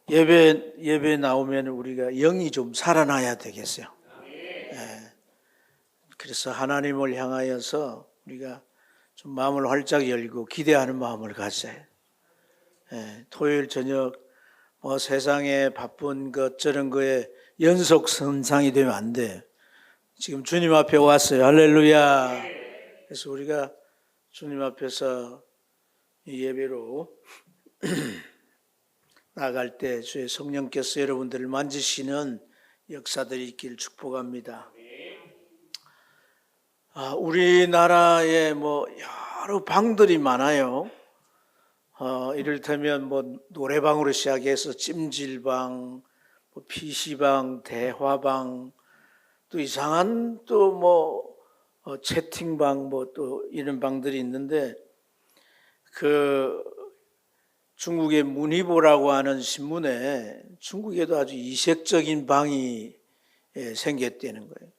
예배 나오면 우리가 영이 좀 살아나야 되겠어요. 예. 그래서 하나님을 향하여서 우리가 좀 마음을 활짝 열고 기대하는 마음을 가져야 해요. 예. 토요일 저녁 세상에 바쁜 것 저런 거에 연속선상이 되면 안 돼. 지금 주님 앞에 왔어요. 할렐루야. 그래서 우리가 주님 앞에서 이 예배로 나갈 때 주의 성령께서 여러분들을 만지시는 역사들이 있길 축복합니다. 우리나라에 여러 방들이 많아요. 이를테면 노래방으로 시작해서 찜질방, PC방, 대화방, 또 이상한 채팅방 또 이런 방들이 있는데 중국의 문희보라고 하는 신문에 중국에도 아주 이색적인 방이 생겼다는 거예요.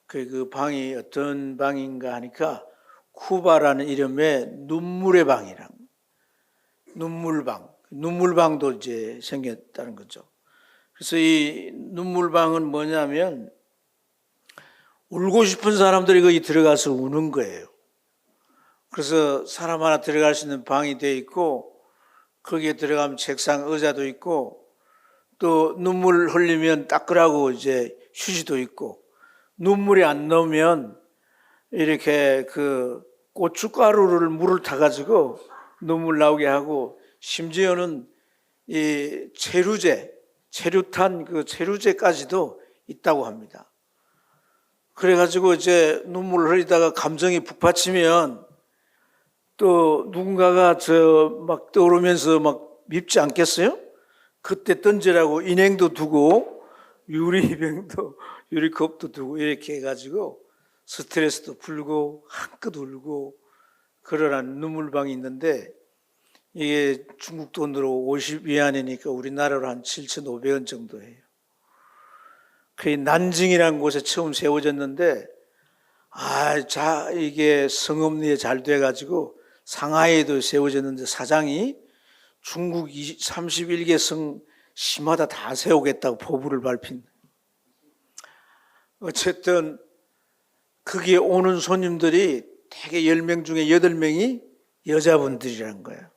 그 방이 어떤 방인가 하니까 쿠바라는 이름의 눈물의 방이랑 눈물방도 이제 생겼다는 거죠. 그래서 이 눈물방은 뭐냐면 울고 싶은 사람들이 거기 들어가서 우는 거예요. 그래서 사람 하나 들어갈 수 있는 방이 돼 있고 거기에 들어가면 책상, 의자도 있고 또 눈물 흘리면 닦으라고 이제 휴지도 있고 눈물이 안 나오면 이렇게 고춧가루를 물을 타가지고 눈물 나오게 하고 심지어는 이 체류탄 체류제까지도 있다고 합니다. 그래가지고 이제 눈물을 흘리다가 감정이 북받치면 또 누군가가 떠오르면서 밉지 않겠어요? 그때 던지라고 인행도 두고 유리컵도 두고 이렇게 해가지고 스트레스도 풀고 한껏 울고 그러한 눈물방이 있는데 이게 중국 돈으로 50위안이니까 우리나라로 한 7,500원 정도예요. 그게 난징이라는 곳에 처음 세워졌는데 이게 성업리에 잘 돼가지고 상하이에도 세워졌는데 사장이 중국 31개 성 시마다 다 세우겠다고 포부를 발핀. 어쨌든 거기에 오는 손님들이 대개 10명 중에 8명이 여자분들이란 거예요.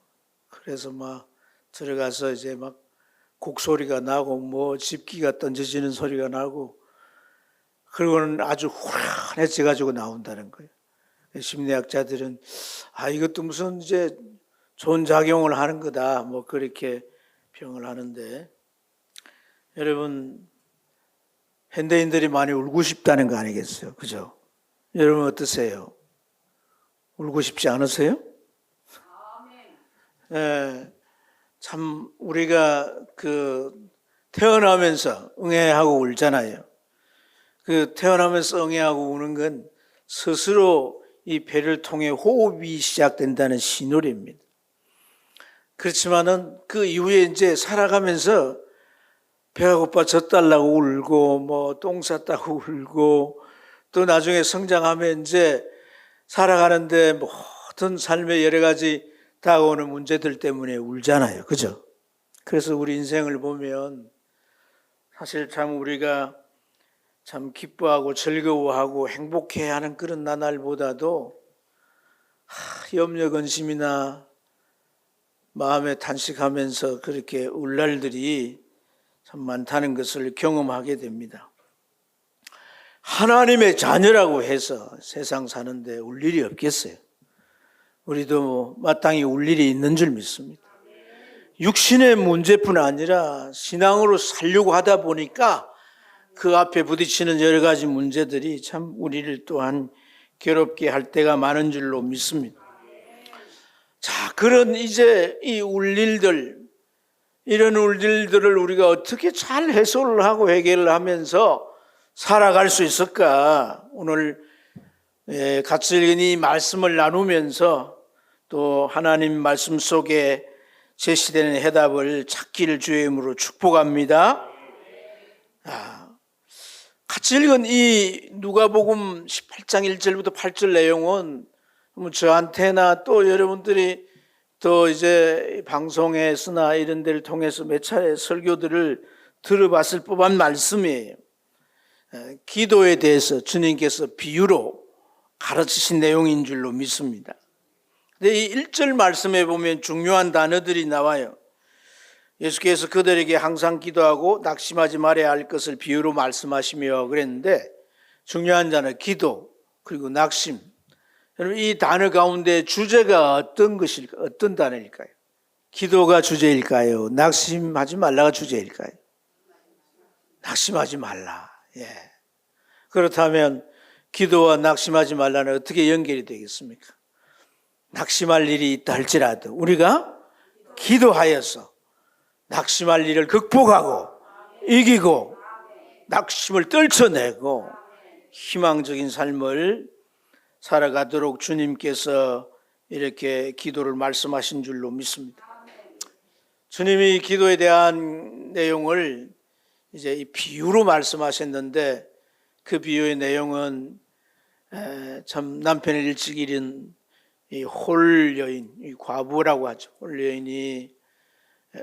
그래서 들어가서 이제 곡소리가 나고 집기가 던져지는 소리가 나고 그리고는 아주 후련해져 가지고 나온다는 거예요. 심리학자들은 이것도 무슨 이제 좋은 작용을 하는 거다 그렇게 평을 하는데 여러분 현대인들이 많이 울고 싶다는 거 아니겠어요? 그죠? 여러분 어떠세요? 울고 싶지 않으세요? 네, 참 우리가 태어나면서 응애하고 울잖아요. 태어나면서 응애하고 우는 건 스스로 이 배를 통해 호흡이 시작된다는 신호입니다. 그렇지만은 그 이후에 이제 살아가면서 배가 고파 젖달라고 울고 똥 쌌다고 울고 또 나중에 성장하면 이제 살아가는데 모든 삶의 여러 가지 다가오는 문제들 때문에 울잖아요. 그죠? 그래서 우리 인생을 보면 사실 참 우리가 참 기뻐하고 즐거워하고 행복해하는 그런 나날보다도 염려 근심이나 마음에 탄식하면서 그렇게 울 날들이 참 많다는 것을 경험하게 됩니다. 하나님의 자녀라고 해서 세상 사는데 울 일이 없겠어요. 우리도 마땅히 울 일이 있는 줄 믿습니다. 육신의 문제뿐 아니라 신앙으로 살려고 하다 보니까 그 앞에 부딪히는 여러 가지 문제들이 참 우리를 또한 괴롭게 할 때가 많은 줄로 믿습니다. 자, 그런 이제 이 울일들, 이런 울일들을 우리가 어떻게 잘 해소를 하고 해결을 하면서 살아갈 수 있을까? 오늘 같이 읽은 이 말씀을 나누면서 또 하나님 말씀 속에 제시되는 해답을 찾기를 주의 이름으로 축복합니다. 같이 읽은 이 누가복음 18장 1절부터 8절 내용은 저한테나 또 여러분들이 또 이제 방송에서나 이런 데를 통해서 몇 차례 설교들을 들어봤을 법한 말씀이에요. 기도에 대해서 주님께서 비유로 가르치신 내용인 줄로 믿습니다. 근데 이 1절 말씀에 보면 중요한 단어들이 나와요. 예수께서 그들에게 항상 기도하고 낙심하지 말아야 할 것을 비유로 말씀하시며 그랬는데, 중요한 단어 기도 그리고 낙심, 여러분 이 단어 가운데 주제가 어떤 것일까? 어떤 단어일까요? 기도가 주제일까요? 낙심하지 말라가 주제일까요? 낙심하지 말라. 예. 그렇다면 기도와 낙심하지 말라는 어떻게 연결이 되겠습니까? 낙심할 일이 있다 할지라도 우리가 기도하여서 낙심할 일을 극복하고 이기고 낙심을 떨쳐내고 희망적인 삶을 살아가도록 주님께서 이렇게 기도를 말씀하신 줄로 믿습니다. 주님이 기도에 대한 내용을 이제 이 비유로 말씀하셨는데, 그 비유의 내용은 참 남편을 일찍 잃은 이 홀 여인, 이 과부라고 하죠. 홀 여인이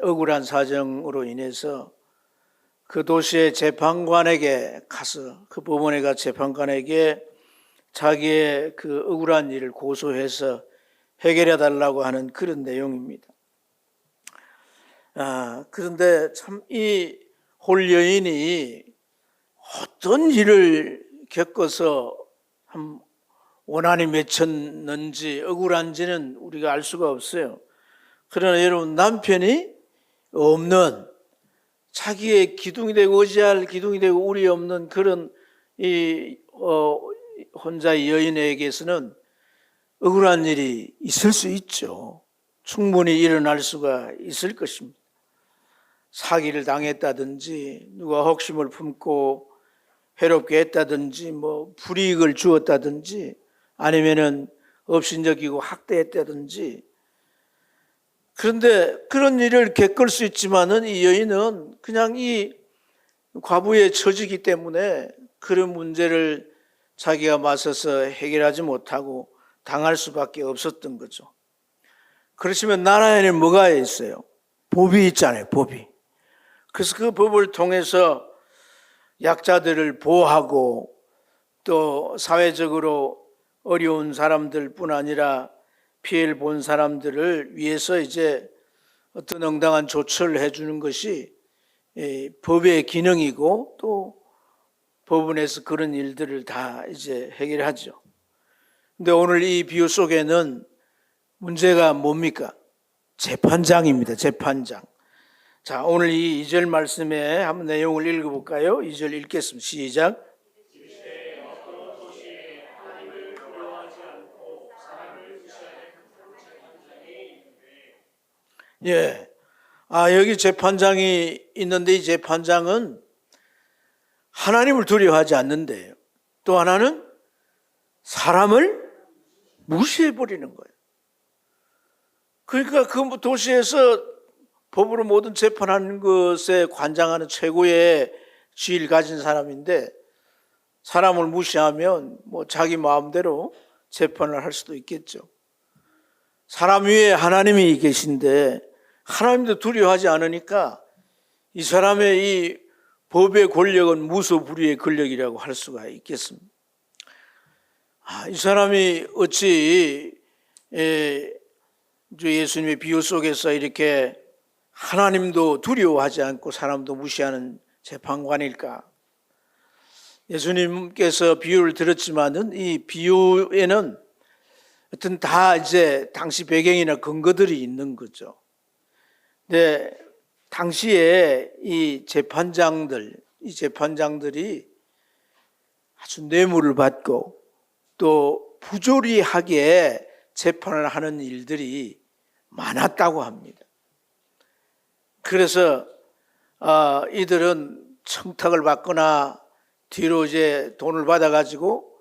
억울한 사정으로 인해서 그 도시의 재판관에게 가서, 그 법원에 가 재판관에게 자기의 그 억울한 일을 고소해서 해결해 달라고 하는 그런 내용입니다. 그런데 참 이 홀 여인이 어떤 일을 겪어서 원한이 맺혔는지 억울한지는 우리가 알 수가 없어요. 그러나 여러분, 남편이 없는, 자기의 기둥이 되고 의지할 기둥이 되고 우리 없는 그런 혼자의 여인에게서는 억울한 일이 있을 수 있죠. 충분히 일어날 수가 있을 것입니다. 사기를 당했다든지, 누가 혹심을 품고 해롭게 했다든지, 불이익을 주었다든지, 아니면은 업신여기고 학대했다든지. 그런데 그런 일을 겪을 수 있지만은 이 여인은 그냥 이 과부의 처지이기 때문에 그런 문제를 자기가 맞서서 해결하지 못하고 당할 수밖에 없었던 거죠. 그렇지만 나라에는 뭐가 있어요? 법이 있잖아요, 법이. 그래서 그 법을 통해서 약자들을 보호하고 또 사회적으로 어려운 사람들뿐 아니라 피해를 본 사람들을 위해서 이제 어떤 응당한 조처를 해주는 것이 법의 기능이고, 또 법원에서 그런 일들을 다 이제 해결하죠. 근데 오늘 이 비유 속에는 문제가 뭡니까? 재판장입니다. 재판장. 자, 오늘 이 2절 말씀에 한번 내용을 읽어볼까요? 2절 읽겠습니다. 시작. 예. 여기 재판장이 있는데, 이 재판장은 하나님을 두려워하지 않는데요. 또 하나는 사람을 무시해버리는 거예요. 그러니까 그 도시에서 법으로 모든 재판하는 것에 관장하는 최고의 지위를 가진 사람인데, 사람을 무시하면 자기 마음대로 재판을 할 수도 있겠죠. 사람 위에 하나님이 계신데 하나님도 두려워하지 않으니까 이 사람의 이 법의 권력은 무소불위의 권력이라고 할 수가 있겠습니다. 이 사람이 어찌 예수님의 비유 속에서 이렇게 하나님도 두려워하지 않고 사람도 무시하는 재판관일까? 예수님께서 비유를 들었지만은 이 비유에는 어떤 다 이제 당시 배경이나 근거들이 있는 거죠. 근데 당시에 이 재판장들이 아주 뇌물을 받고 또 부조리하게 재판을 하는 일들이 많았다고 합니다. 그래서 이들은 청탁을 받거나 뒤로 이제 돈을 받아가지고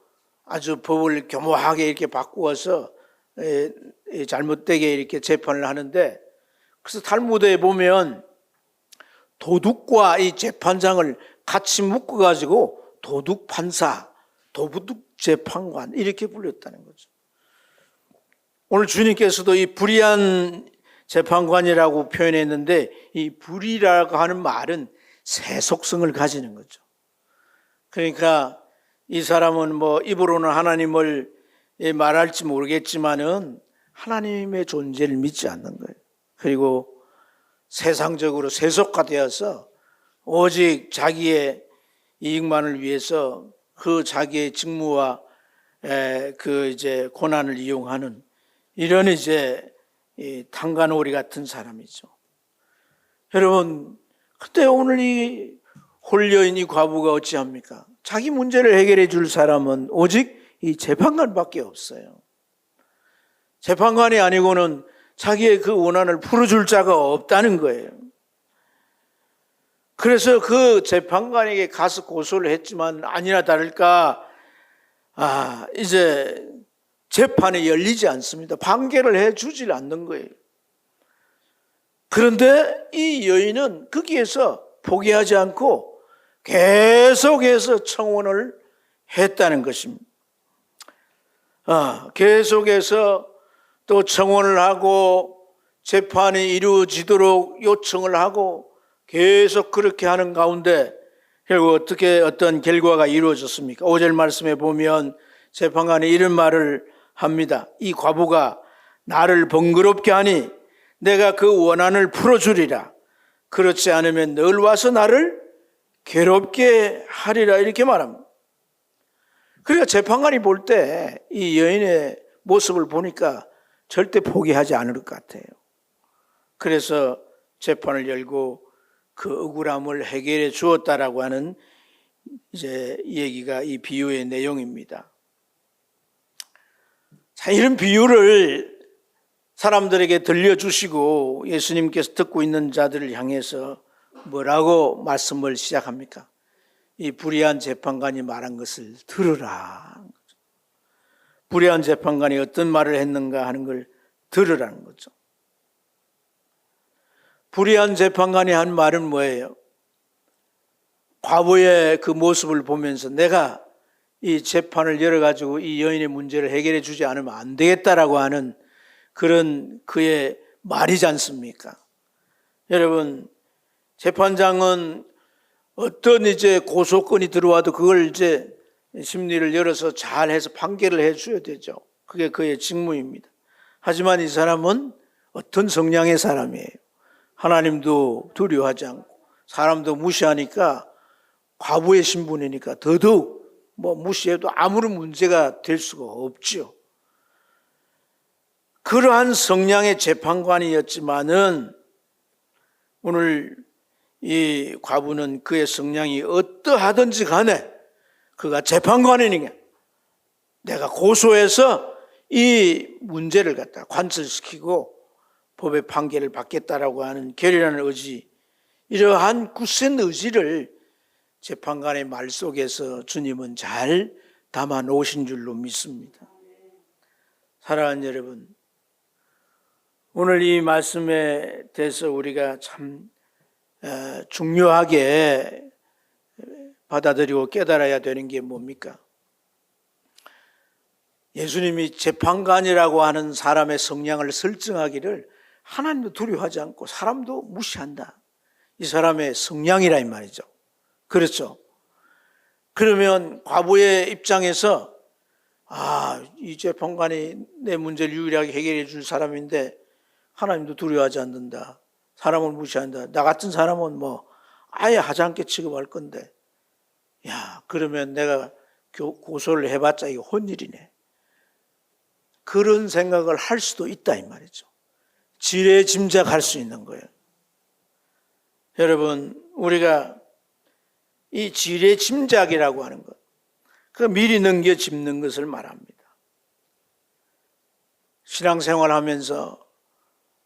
아주 법을 교모하게 이렇게 바꾸어서 잘못되게 이렇게 재판을 하는데, 그래서 탈무드에 보면 도둑과 이 재판장을 같이 묶어가지고 도둑 판사, 도둑 재판관 이렇게 불렸다는 거죠. 오늘 주님께서도 이 불의한 재판관이라고 표현했는데, 이 불의라고 하는 말은 세속성을 가지는 거죠. 그러니까 이 사람은 뭐 입으로는 하나님을 말할지 모르겠지만은 하나님의 존재를 믿지 않는 거예요. 그리고 세상적으로 세속화되어서 오직 자기의 이익만을 위해서 그 자기의 직무와 그 이제 고난을 이용하는 이런 이제 탕간오리 같은 사람이죠. 여러분, 그때 오늘 이 홀려인 이 과부가 어찌합니까? 자기 문제를 해결해 줄 사람은 오직 이 재판관밖에 없어요. 재판관이 아니고는 자기의 그 원한을 풀어줄 자가 없다는 거예요. 그래서 그 재판관에게 가서 고소를 했지만 아니나 다를까 이제 재판이 열리지 않습니다. 판결을 해주질 않는 거예요. 그런데 이 여인은 거기에서 포기하지 않고 계속해서 청원을 했다는 것입니다. 계속해서 또 청원을 하고 재판이 이루어지도록 요청을 하고 계속 그렇게 하는 가운데 결국 어떤 결과가 이루어졌습니까? 5절 말씀에 보면 재판관이 이런 말을 합니다. 이 과부가 나를 번거롭게 하니 내가 그 원한을 풀어주리라. 그렇지 않으면 늘 와서 나를 괴롭게 하리라, 이렇게 말합니다. 그러니까 재판관이 볼 때 이 여인의 모습을 보니까 절대 포기하지 않을 것 같아요. 그래서 재판을 열고 그 억울함을 해결해 주었다라고 하는 이제 얘기가 이 비유의 내용입니다. 자, 이런 비유를 사람들에게 들려주시고 예수님께서 듣고 있는 자들을 향해서 뭐라고 말씀을 시작합니까? 이 불의한 재판관이 말한 것을 들으라. 불의한 재판관이 어떤 말을 했는가 하는 걸 들으라는 거죠. 불의한 재판관이 한 말은 뭐예요? 과부의 그 모습을 보면서 내가 이 재판을 열어가지고 이 여인의 문제를 해결해 주지 않으면 안 되겠다라고 하는 그런 그의 말이지 않습니까? 여러분, 재판장은 어떤 이제 고소건이 들어와도 그걸 이제 심리를 열어서 잘 해서 판결을 해 줘야 되죠. 그게 그의 직무입니다. 하지만 이 사람은 어떤 성향의 사람이에요. 하나님도 두려워하지 않고 사람도 무시하니까 과부의 신분이니까 더더욱 뭐 무시해도 아무런 문제가 될 수가 없죠. 그러한 성향의 재판관이었지만은 오늘 이 과부는 그의 성향이 어떠하든지 간에 그가 재판관이니까 내가 고소해서 이 문제를 갖다 관철시키고 법의 판결을 받겠다라고 하는 결연한 의지, 이러한 굳센 의지를 재판관의 말 속에서 주님은 잘 담아 놓으신 줄로 믿습니다. 사랑하는 여러분, 오늘 이 말씀에 대해서 우리가 참 중요하게 받아들이고 깨달아야 되는 게 뭡니까? 예수님이 재판관이라고 하는 사람의 성향을 설정하기를 하나님도 두려워하지 않고 사람도 무시한다. 이 사람의 성향이라 이 말이죠. 그렇죠. 그러면 과부의 입장에서 이 재판관이 내 문제를 유일하게 해결해 줄 사람인데 하나님도 두려워하지 않는다. 사람을 무시한다. 나 같은 사람은 뭐 아예 하지 않게 취급할 건데, 그러면 내가 고소를 해봤자 이거 혼일이네. 그런 생각을 할 수도 있다 이 말이죠. 지레짐작할 수 있는 거예요. 여러분, 우리가 이 지레짐작이라고 하는 것, 그 미리 넘겨 짚는 것을 말합니다. 신앙생활하면서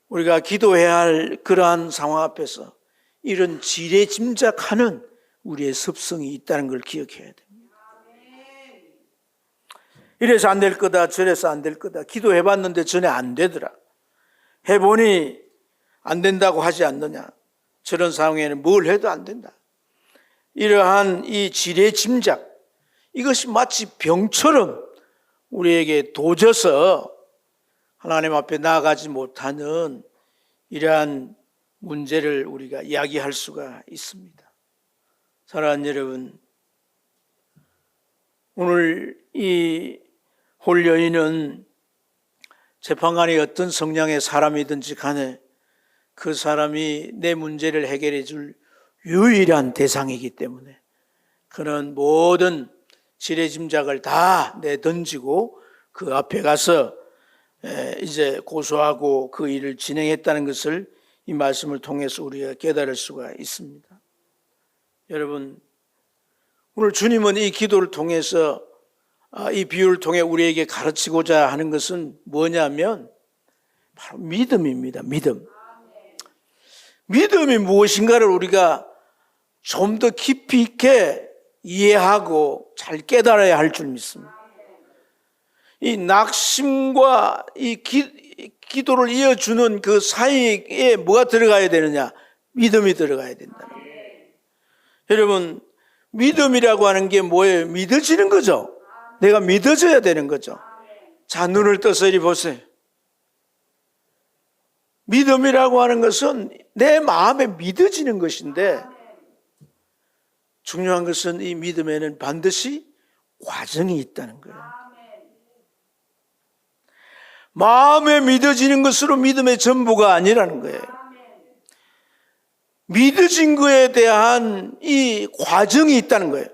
우리가 기도해야 할 그러한 상황 앞에서 이런 지레짐작하는 우리의 습성이 있다는 걸 기억해야 됩니다. 이래서 안 될 거다, 저래서 안 될 거다, 기도해봤는데 전에 안 되더라, 해보니 안 된다고 하지 않느냐, 저런 상황에는 뭘 해도 안 된다, 이러한 이 지레짐작, 이것이 마치 병처럼 우리에게 도져서 하나님 앞에 나아가지 못하는 이러한 문제를 우리가 이야기할 수가 있습니다. 사랑하는 여러분, 오늘 이 홀여인은 재판관이 어떤 성향의 사람이든지 간에 그 사람이 내 문제를 해결해 줄 유일한 대상이기 때문에 그는 모든 지레짐작을 다 내던지고 그 앞에 가서 이제 고소하고 그 일을 진행했다는 것을 이 말씀을 통해서 우리가 깨달을 수가 있습니다. 여러분, 오늘 주님은 이 기도를 통해서 이 비유를 통해 우리에게 가르치고자 하는 것은 뭐냐면 바로 믿음입니다. 믿음이 무엇인가를 우리가 좀 더 깊이 있게 이해하고 잘 깨달아야 할 줄 믿습니다. 이 낙심과 이 기도를 이어주는 그 사이에 뭐가 들어가야 되느냐? 믿음이 들어가야 된다는 거예요. 여러분, 믿음이라고 하는 게 뭐예요? 믿어지는 거죠. 내가 믿어져야 되는 거죠. 자, 눈을 떠서 이리 보세요. 믿음이라고 하는 것은 내 마음에 믿어지는 것인데 중요한 것은 이 믿음에는 반드시 과정이 있다는 거예요. 마음에 믿어지는 것으로 믿음의 전부가 아니라는 거예요. 믿어진 거에 대한 이 과정이 있다는 거예요.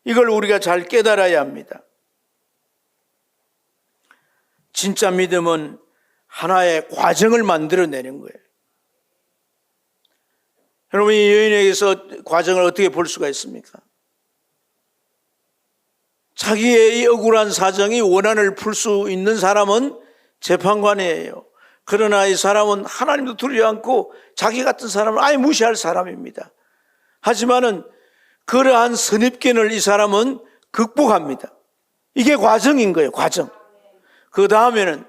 이걸 우리가 잘 깨달아야 합니다. 진짜 믿음은 하나의 과정을 만들어내는 거예요. 여러분, 이 여인에게서 과정을 어떻게 볼 수가 있습니까? 자기의 이 억울한 사정이 원한을 풀 수 있는 사람은 재판관이에요. 그러나 이 사람은 하나님도 두려워 않고 자기 같은 사람을 아예 무시할 사람입니다. 하지만은 그러한 선입견을 이 사람은 극복합니다. 이게 과정인 거예요, 과정. 그 다음에는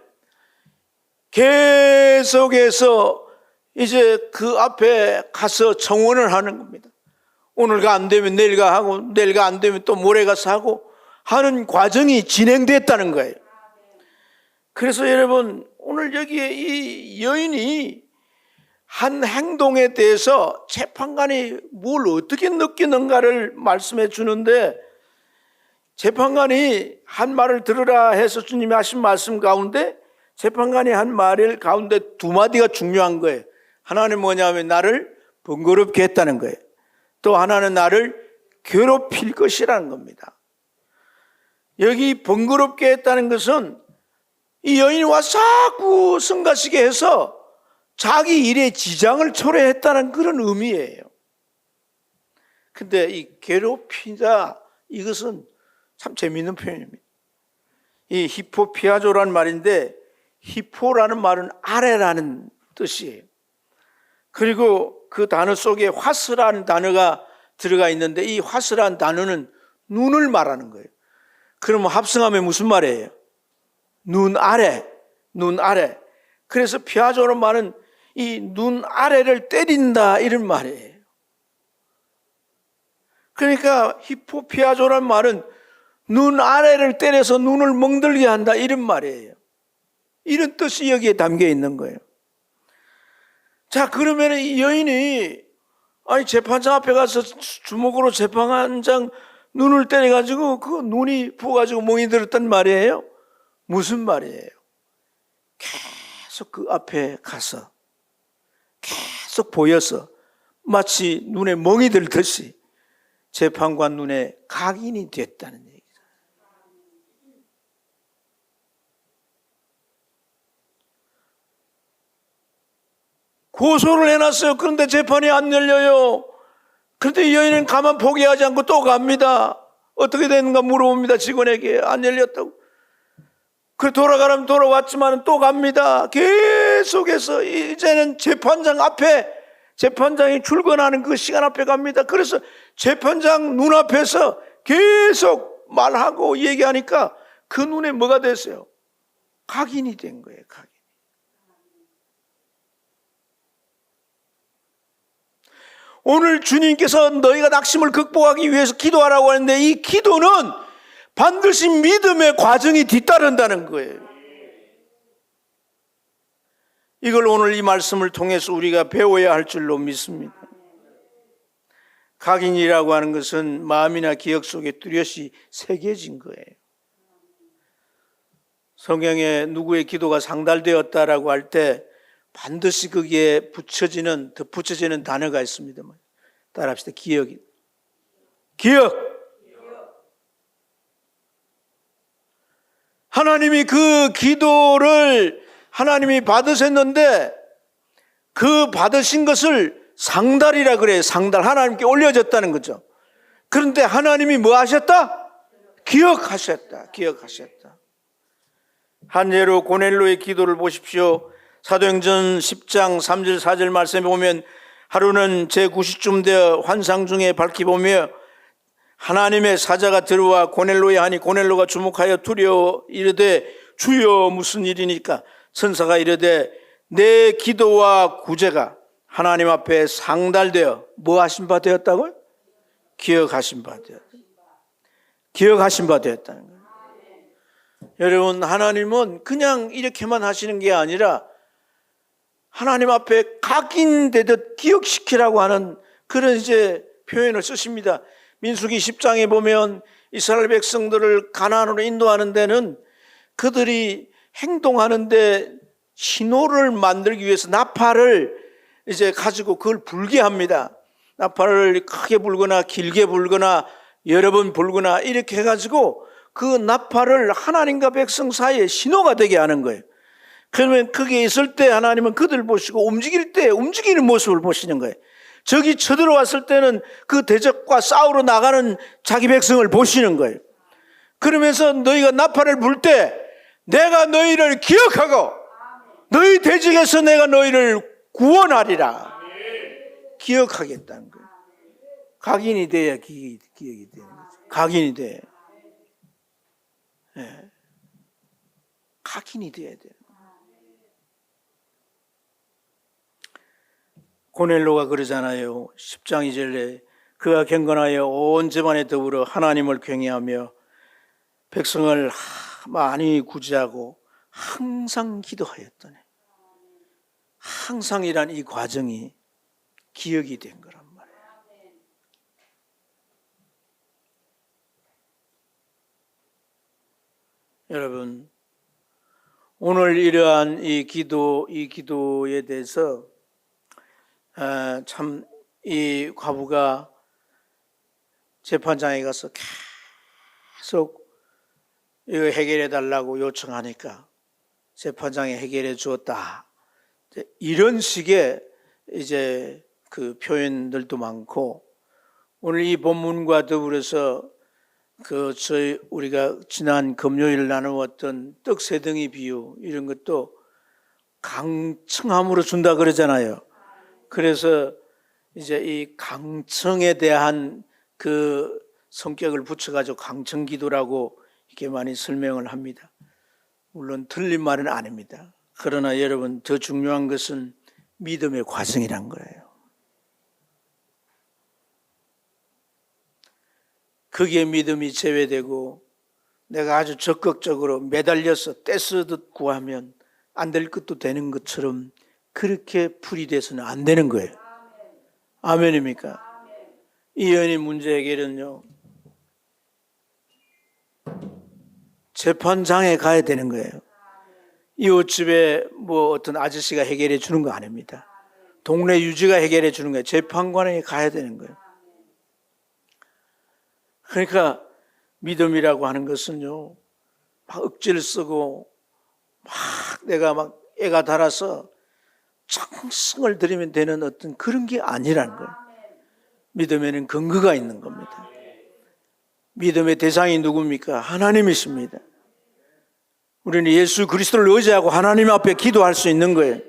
계속해서 이제 그 앞에 가서 청원을 하는 겁니다. 오늘가 안 되면 내일가 하고, 내일가 안 되면 또 모레 가서 하고 하는 과정이 진행됐다는 거예요. 그래서 여러분, 오늘 여기에 이 여인이 한 행동에 대해서 재판관이 뭘 어떻게 느끼는가를 말씀해 주는데, 재판관이 한 말을 들으라 해서 주님이 하신 말씀 가운데 재판관이 한 말 가운데 두 마디가 중요한 거예요. 하나는 뭐냐면 나를 번거롭게 했다는 거예요. 또 하나는 나를 괴롭힐 것이라는 겁니다. 여기 번거롭게 했다는 것은 이 여인이 와서 자꾸 성가시게 해서 자기 일에 지장을 초래했다는 그런 의미예요. 근데 이 괴롭히다, 이것은 참 재미있는 표현입니다. 이 히포피아조라는 말인데, 히포라는 말은 아래라는 뜻이에요. 그리고 그 단어 속에 화스라는 단어가 들어가 있는데, 이 화스라는 단어는 눈을 말하는 거예요. 그러면 합성하면 무슨 말이에요? 눈 아래, 눈 아래. 그래서 피아조라는 말은 이 눈 아래를 때린다, 이런 말이에요. 그러니까 히포피아조라는 말은 눈 아래를 때려서 눈을 멍들게 한다, 이런 말이에요. 이런 뜻이 여기에 담겨 있는 거예요. 자, 그러면 이 여인이 재판장 앞에 가서 주먹으로 재판장 눈을 때려가지고 그 눈이 부어가지고 멍이 들었단 말이에요. 무슨 말이에요? 계속 그 앞에 가서 계속 보여서 마치 눈에 멍이 들듯이 재판관 눈에 각인이 됐다는 얘기죠. 고소를 해놨어요. 그런데 재판이 안 열려요. 그런데 이 여인은 가만 포기하지 않고 또 갑니다. 어떻게 되는가 물어봅니다. 직원에게. 안 열렸다고. 그래 돌아가라면 돌아왔지만 또 갑니다. 계속해서 이제는 재판장 앞에, 재판장이 출근하는 그 시간 앞에 갑니다. 그래서 재판장 눈앞에서 계속 말하고 얘기하니까 그 눈에 뭐가 됐어요? 각인이 된 거예요. 각인. 오늘 주님께서 너희가 낙심을 극복하기 위해서 기도하라고 하는데, 이 기도는 반드시 믿음의 과정이 뒤따른다는 거예요. 이걸 오늘 이 말씀을 통해서 우리가 배워야 할 줄로 믿습니다. 각인이라고 하는 것은 마음이나 기억 속에 뚜렷이 새겨진 거예요. 성경에 누구의 기도가 상달되었다라고 할 때 반드시 거기에 덧붙여지는 단어가 있습니다. 따라합시다. 기억이. 기억. 하나님이 그 기도를 하나님이 받으셨는데 그 받으신 것을 상달이라 그래요. 상달. 하나님께 올려졌다는 거죠. 그런데 하나님이 뭐 하셨다? 기억하셨다. 기억하셨다. 한 예로 고넬로의 기도를 보십시오. 사도행전 10장 3절 4절 말씀에 보면 하루는 제9시쯤 되어 환상 중에 밝히보며 하나님의 사자가 들어와 고넬로에 하니 고넬로가 주목하여 두려워 이르되 주여 무슨 일이니까 천사가 이르되 내 기도와 구제가 하나님 앞에 상달되어 뭐 하신 바 되었다고요? 기억하신 바 되었다. 기억하신 바 되었다는 거예요. 여러분, 하나님은 그냥 이렇게만 하시는 게 아니라 하나님 앞에 각인되듯 기억시키라고 하는 그런 이제 표현을 쓰십니다. 민수기 10장에 보면 이스라엘 백성들을 가나안으로 인도하는 데는 그들이 행동하는데 신호를 만들기 위해서 나팔을 이제 가지고 그걸 불게 합니다. 나팔을 크게 불거나 길게 불거나 여러 번 불거나 이렇게 해가지고 그 나팔을 하나님과 백성 사이에 신호가 되게 하는 거예요. 그러면 그게 있을 때 하나님은 그들 보시고 움직일 때 움직이는 모습을 보시는 거예요. 적이 쳐들어왔을 때는 그 대적과 싸우러 나가는 자기 백성을 보시는 거예요. 그러면서 너희가 나팔을 불 때 내가 너희를 기억하고 너희 대적에서 내가 너희를 구원하리라. 기억하겠다는 거예요. 각인이 돼야 기억이 되는 거죠. 각인이 돼. 네. 각인이 돼야 돼요. 고넬로가 그러잖아요. 10장 2절에 그가 경건하여 온 집안에 더불어 하나님을 경외하며 백성을 많이 구제하고 항상 기도하였더니 항상이란 이 과정이 기억이 된 거란 말이에요. 여러분, 오늘 이러한 이 기도에 대해서 참 이 과부가 재판장에 가서 계속 이거 해결해 달라고 요청하니까 재판장이 해결해 주었다. 이런 식의 이제 그 표현들도 많고, 오늘 이 본문과 더불어서 우리가 지난 금요일 나누었던 떡 세 덩이 비유 이런 것도 강청함으로 준다 그러잖아요. 그래서 이제 이 강청에 대한 그 성격을 붙여가지고 강청기도라고 이렇게 많이 설명을 합니다. 물론 틀린 말은 아닙니다. 그러나 여러분, 더 중요한 것은 믿음의 과정이란 거예요. 거기에 믿음이 제외되고 내가 아주 적극적으로 매달려서 떼쓰듯 구하면 안 될 것도 되는 것처럼 그렇게 풀이 돼서는 안 되는 거예요. 아멘입니까? 이 여인의 문제 해결은요, 재판장에 가야 되는 거예요. 이웃집에 뭐 어떤 아저씨가 해결해 주는 거 아닙니다. 동네 유지가 해결해 주는 거예요. 재판관에 가야 되는 거예요. 그러니까 믿음이라고 하는 것은요, 막 억지를 쓰고 막 내가 막 애가 달아서 정성을 들이면 되는 어떤 그런 게 아니라는 거예요. 믿음에는 근거가 있는 겁니다. 믿음의 대상이 누굽니까? 하나님이십니다. 우리는 예수 그리스도를 의지하고 하나님 앞에 기도할 수 있는 거예요.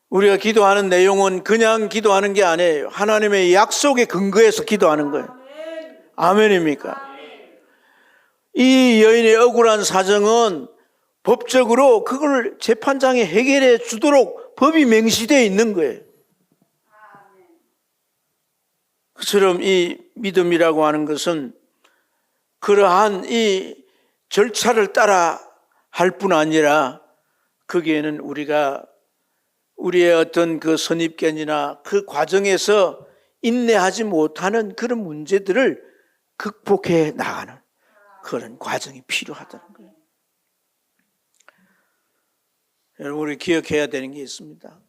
우리가 기도하는 내용은 그냥 기도하는 게 아니에요. 하나님의 약속에 근거해서 기도하는 거예요. 아멘입니까? 이 여인의 억울한 사정은 법적으로 그걸 재판장에 해결해 주도록 법이 명시되어 있는 거예요. 그처럼 이 믿음이라고 하는 것은 그러한 이 절차를 따라 할 뿐 아니라 거기에는 우리의 어떤 그 선입견이나 그 과정에서 인내하지 못하는 그런 문제들을 극복해 나가는 그런 과정이 필요하다는 거예요. 여러분, 우리 기억해야 되는 게 있습니다.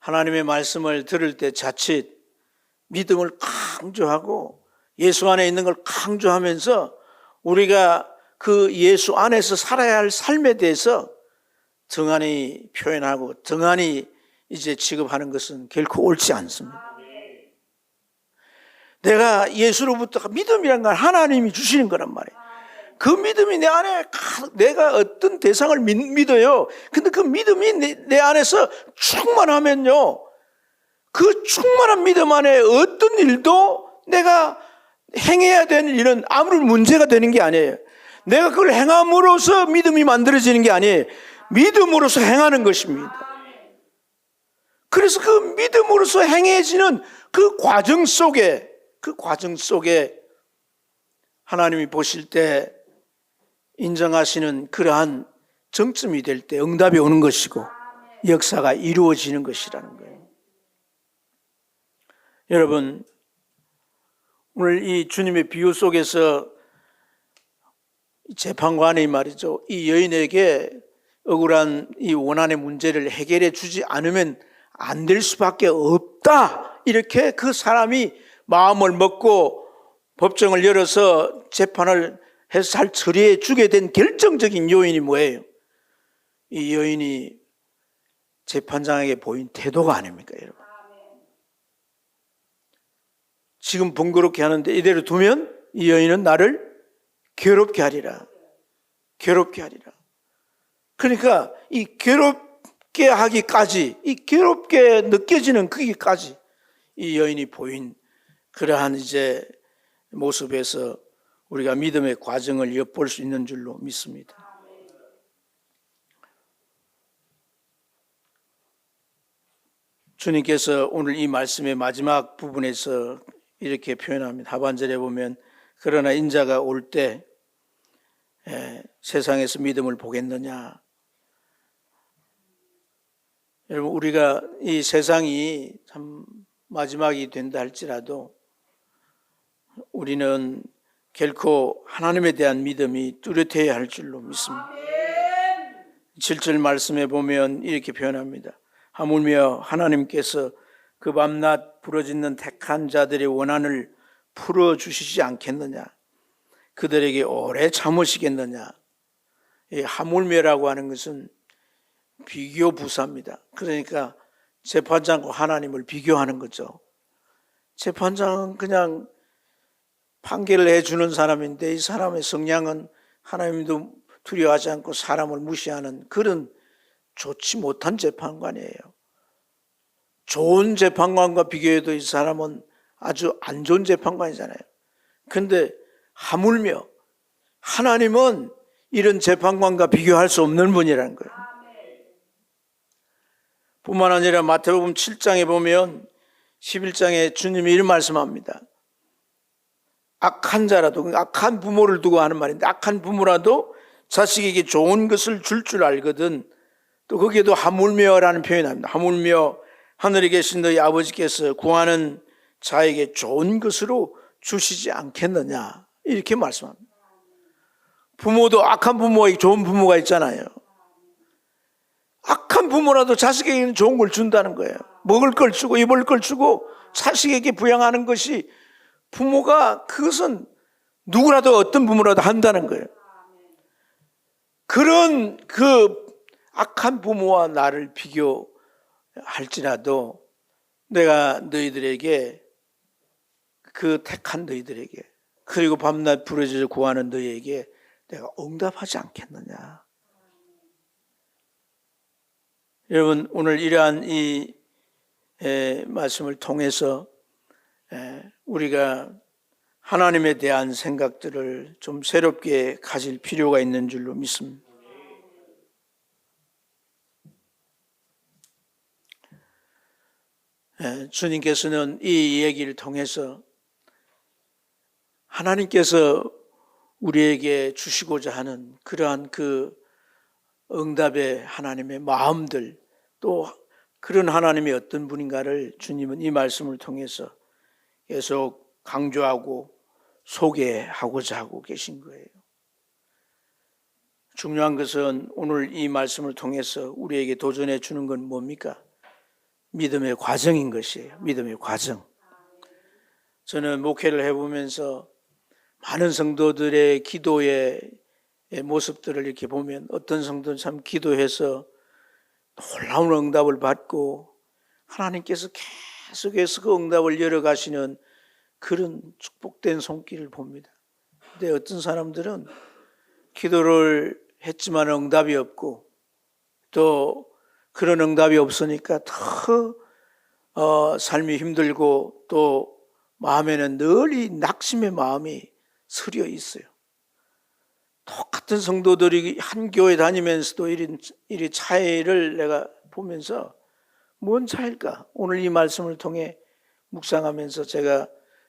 하나님의 말씀을 들을 때 자칫 믿음을 강조하고 예수 안에 있는 걸 강조하면서 우리가 그 예수 안에서 살아야 할 삶에 대해서 등한히 표현하고 등한히 이제 취급하는 것은 결코 옳지 않습니다. 내가 예수로부터 믿음이란 건 하나님이 주시는 거란 말이에요. 그 믿음이 내 안에 내가 어떤 대상을 믿어요. 근데 그 믿음이 내 안에서 충만하면요, 그 충만한 믿음 안에 어떤 일도 내가 행해야 되는 일은 아무런 문제가 되는 게 아니에요. 내가 그걸 행함으로써 믿음이 만들어지는 게 아니에요. 믿음으로써 행하는 것입니다. 그래서 그 믿음으로써 행해지는 그 과정 속에 하나님이 보실 때 인정하시는 그러한 정점이 될 때 응답이 오는 것이고 역사가 이루어지는 것이라는 거예요. 여러분, 오늘 이 주님의 비유 속에서 재판관이 말이죠, 이 여인에게 억울한 이 원한의 문제를 해결해 주지 않으면 안 될 수밖에 없다, 이렇게 그 사람이 마음을 먹고 법정을 열어서 재판을 해서 잘 처리해 주게 된 결정적인 요인이 뭐예요? 이 여인이 재판장에게 보인 태도가 아닙니까, 여러분? 지금 번거롭게 하는데 이대로 두면 이 여인은 나를 괴롭게 하리라. 그러니까 이 괴롭게 하기까지, 이 괴롭게 느껴지는 크기까지 이 여인이 보인 그러한 이제 모습에서 우리가 믿음의 과정을 엿볼 수 있는 줄로 믿습니다. 주님께서 오늘 이 말씀의 마지막 부분에서 이렇게 표현합니다. 하반절에 보면 그러나 인자가 올 때 세상에서 믿음을 보겠느냐. 여러분, 우리가 이 세상이 참 마지막이 된다 할지라도 우리는 결코 하나님에 대한 믿음이 뚜렷해야 할 줄로 믿습니다. 7절 말씀에 보면 이렇게 표현합니다. 하물며 하나님께서 그 밤낮 부르짖는 택한 자들의 원한을 풀어주시지 않겠느냐, 그들에게 오래 참으시겠느냐. 이 하물며라고 하는 것은 비교 부사입니다. 그러니까 재판장과 하나님을 비교하는 거죠. 재판장은 그냥 판결을 해주는 사람인데 이 사람의 성향은 하나님도 두려워하지 않고 사람을 무시하는 그런 좋지 못한 재판관이에요. 좋은 재판관과 비교해도 이 사람은 아주 안 좋은 재판관이잖아요. 그런데 하물며 하나님은 이런 재판관과 비교할 수 없는 분이라는 거예요. 뿐만 아니라 마태복음 7장에 보면 11장에 주님이 이런 말씀합니다. 악한 자라도, 악한 부모를 두고 하는 말인데, 악한 부모라도 자식에게 좋은 것을 줄 알거든. 또 거기에도 하물며라는 표현을 합니다. 하물며 하늘에 계신 너희 아버지께서 구하는 자에게 좋은 것으로 주시지 않겠느냐, 이렇게 말씀합니다. 부모도 악한 부모와 좋은 부모가 있잖아요. 악한 부모라도 자식에게는 좋은 걸 준다는 거예요. 먹을 걸 주고 입을 걸 주고 자식에게 부양하는 것이 부모가, 그것은 누구라도 어떤 부모라도 한다는 거예요. 그런 그 악한 부모와 나를 비교할지라도 내가 너희들에게, 그 택한 너희들에게, 그리고 밤낮 부르짖어 구하는 너희에게 내가 응답하지 않겠느냐. 여러분, 오늘 이러한 이 말씀을 통해서 우리가 하나님에 대한 생각들을 좀 새롭게 가질 필요가 있는 줄로 믿습니다. 주님께서는 이 얘기를 통해서 하나님께서 우리에게 주시고자 하는 그러한 그 응답의 하나님의 마음들, 또 그런 하나님이 어떤 분인가를 주님은 이 말씀을 통해서 계속 강조하고 소개하고자 하고 계신 거예요. 중요한 것은 오늘 이 말씀을 통해서 우리에게 도전해 주는 건 뭡니까? 믿음의 과정인 것이에요. 믿음의 과정. 저는 목회를 해보면서 많은 성도들의 기도의 모습들을 이렇게 보면 어떤 성도는 참 기도해서 놀라운 응답을 받고 하나님께서 계속해서 그 응답을 열어가시는 그런 축복된 손길을 봅니다. 근데 어떤 사람들은 기도를 했지만 응답이 없고 또 그런 응답이 없으니까 더 삶이 힘들고 또 마음에는 늘 이 낙심의 마음이 서려 있어요. 똑같은 성도들이 한 교회 다니면서도 이리 차이를 내가 보면서 뭔 차이일까? 오늘 이 말씀을 통해 묵상하면서 제가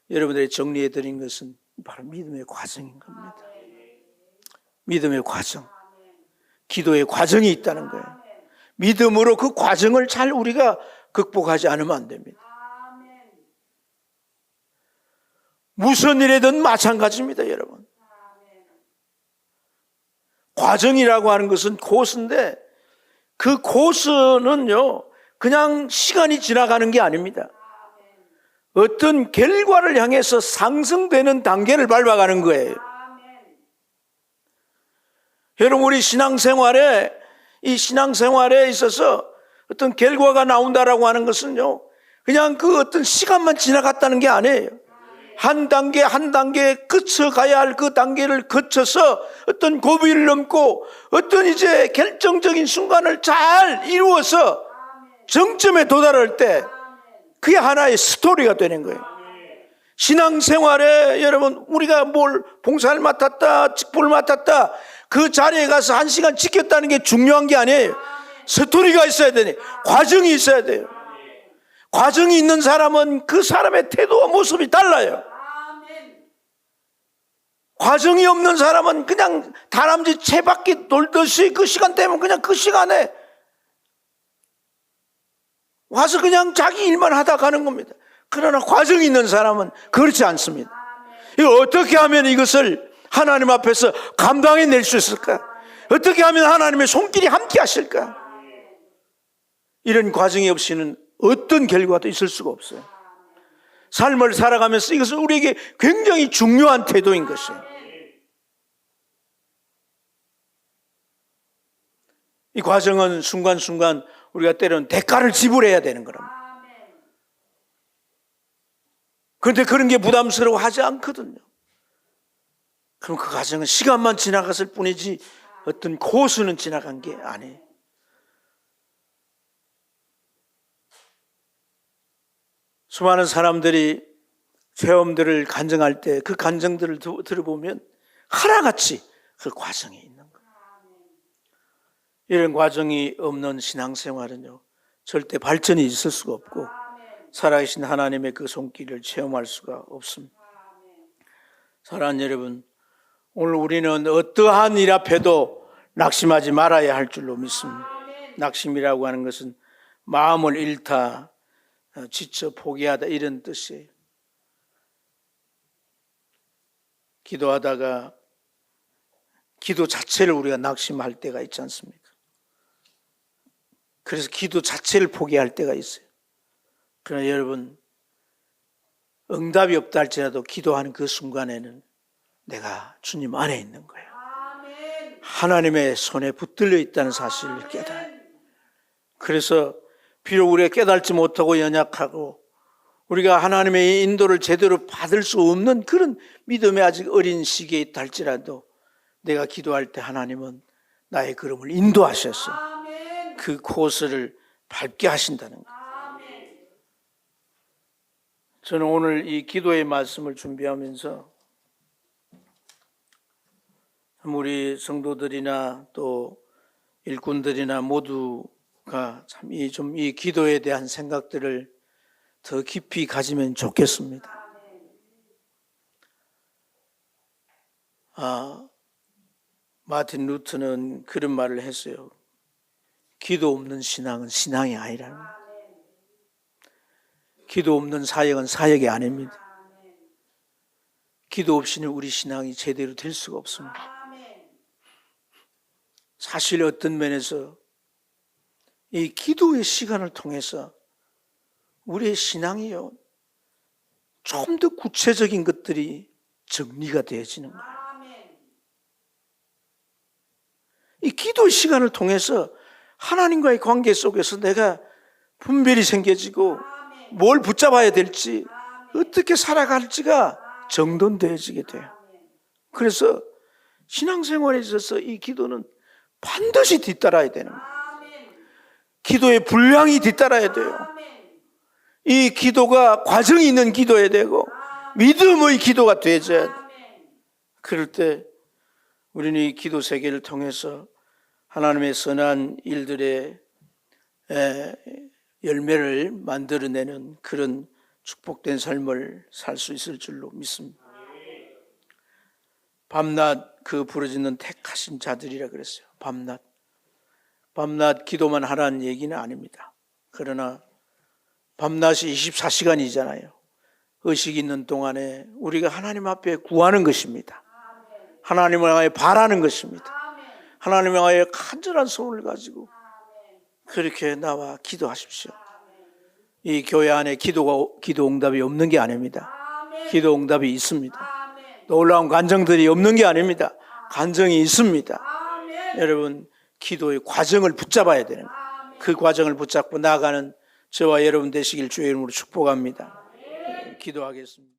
여러분들이 정리해 드린 것은 바로 믿음의 과정인 겁니다. 믿음의 과정. 기도의 과정이 있다는 거예요. 믿음으로 그 과정을 잘 우리가 극복하지 않으면 안 됩니다. 무슨 일이든 마찬가지입니다, 여러분. 과정이라고 하는 것은 코스인데 그 코스는요, 그냥 시간이 지나가는 게 아닙니다. 어떤 결과를 향해서 상승되는 단계를 밟아가는 거예요. 여러분, 우리 신앙생활에 있어서 어떤 결과가 나온다라고 하는 것은요, 그냥 그 어떤 시간만 지나갔다는 게 아니에요. 한 단계 한 단계 거쳐가야 할 그 단계를 거쳐서 어떤 고비를 넘고 어떤 이제 결정적인 순간을 잘 이루어서 정점에 도달할 때 그게 하나의 스토리가 되는 거예요. 신앙생활에 여러분, 우리가 뭘 봉사를 맡았다, 직분을 맡았다, 그 자리에 가서 1시간 지켰다는 게 중요한 게 아니에요. 스토리가 있어야 되네. 과정이 있어야 돼요. 과정이 있는 사람은 그 사람의 태도와 모습이 달라요. 과정이 없는 사람은 그냥 다람쥐 채바퀴 돌듯이 그 시간 되면 그냥 그 시간에 와서 그냥 자기 일만 하다 가는 겁니다. 그러나 과정이 있는 사람은 그렇지 않습니다. 이거 어떻게 하면 이것을 하나님 앞에서 감당해낼 수 있을까? 어떻게 하면 하나님의 손길이 함께 하실까? 이런 과정이 없이는 어떤 결과도 있을 수가 없어요. 삶을 살아가면서 이것은 우리에게 굉장히 중요한 태도인 것이에요. 이 과정은 순간순간 우리가 때로는 대가를 지불해야 되는 거랍니다. 그런데 그런 게 부담스러워하지 않거든요. 그럼 그 과정은 시간만 지나갔을 뿐이지 어떤 코스는 지나간 게 아니에요. 수많은 사람들이 체험들을 간증할 때 그 간증들을 들어보면 하나같이 그 과정이 있는 거예요. 이런 과정이 없는 신앙생활은요, 절대 발전이 있을 수가 없고 살아계신 하나님의 그 손길을 체험할 수가 없습니다. 사랑하는 여러분, 오늘 우리는 어떠한 일 앞에도 낙심하지 말아야 할 줄로 믿습니다. 낙심이라고 하는 것은 마음을 잃다, 지쳐 포기하다 이런 뜻이에요. 기도하다가 기도 자체를 우리가 낙심할 때가 있지 않습니까? 그래서 기도 자체를 포기할 때가 있어요. 그러나 여러분, 응답이 없다 할지라도 기도하는 그 순간에는 내가 주님 안에 있는 거예요. 하나님의 손에 붙들려 있다는 사실을 깨달아요. 그래서 비록 우리가 깨달지 못하고 연약하고 우리가 하나님의 인도를 제대로 받을 수 없는 그런 믿음의 아직 어린 시기에 있다 할지라도 내가 기도할 때 하나님은 나의 걸음을 인도하셔서 그 코스를 밟게 하신다는 거예요. 저는 오늘 이 기도의 말씀을 준비하면서 우리 성도들이나 또 일꾼들이나 모두가 참 이 기도에 대한 생각들을 더 깊이 가지면 좋겠습니다. 마틴 루터는 그런 말을 했어요. 기도 없는 신앙은 신앙이 아니라는 거예요. 기도 없는 사역은 사역이 아닙니다. 기도 없이는 우리 신앙이 제대로 될 수가 없습니다. 사실 어떤 면에서 이 기도의 시간을 통해서 우리의 신앙이요, 좀 더 구체적인 것들이 정리가 되어지는 거예요. 이 기도 시간을 통해서 하나님과의 관계 속에서 내가 분별이 생겨지고 뭘 붙잡아야 될지, 어떻게 살아갈지가 정돈되어지게 돼요. 그래서 신앙생활에 있어서 이 기도는 반드시 뒤따라야 되는 거예요. 기도의 분량이 뒤따라야 돼요. 이 기도가 과정이 있는 기도여야 되고 믿음의 기도가 되어져야 돼요. 그럴 때 우리는 이 기도 세계를 통해서 하나님의 선한 일들의 열매를 만들어내는 그런 축복된 삶을 살 수 있을 줄로 믿습니다. 밤낮 그 부르짖는 택하신 자들이라 그랬어요. 밤낮 기도만 하라는 얘기는 아닙니다. 그러나 밤낮이 24시간이잖아요. 의식 있는 동안에 우리가 하나님 앞에 구하는 것입니다. 하나님을 향해 바라는 것입니다. 하나님을 향해 간절한 소원을 가지고 그렇게 나와 기도하십시오. 이 교회 안에 기도 응답이 없는 게 아닙니다. 기도 응답이 있습니다. 놀라운 간증들이 없는 게 아닙니다. 간증이 있습니다. 여러분, 기도의 과정을 붙잡아야 되는 거예요. 그 과정을 붙잡고 나아가는 저와 여러분 되시길 주의 이름으로 축복합니다. 기도하겠습니다.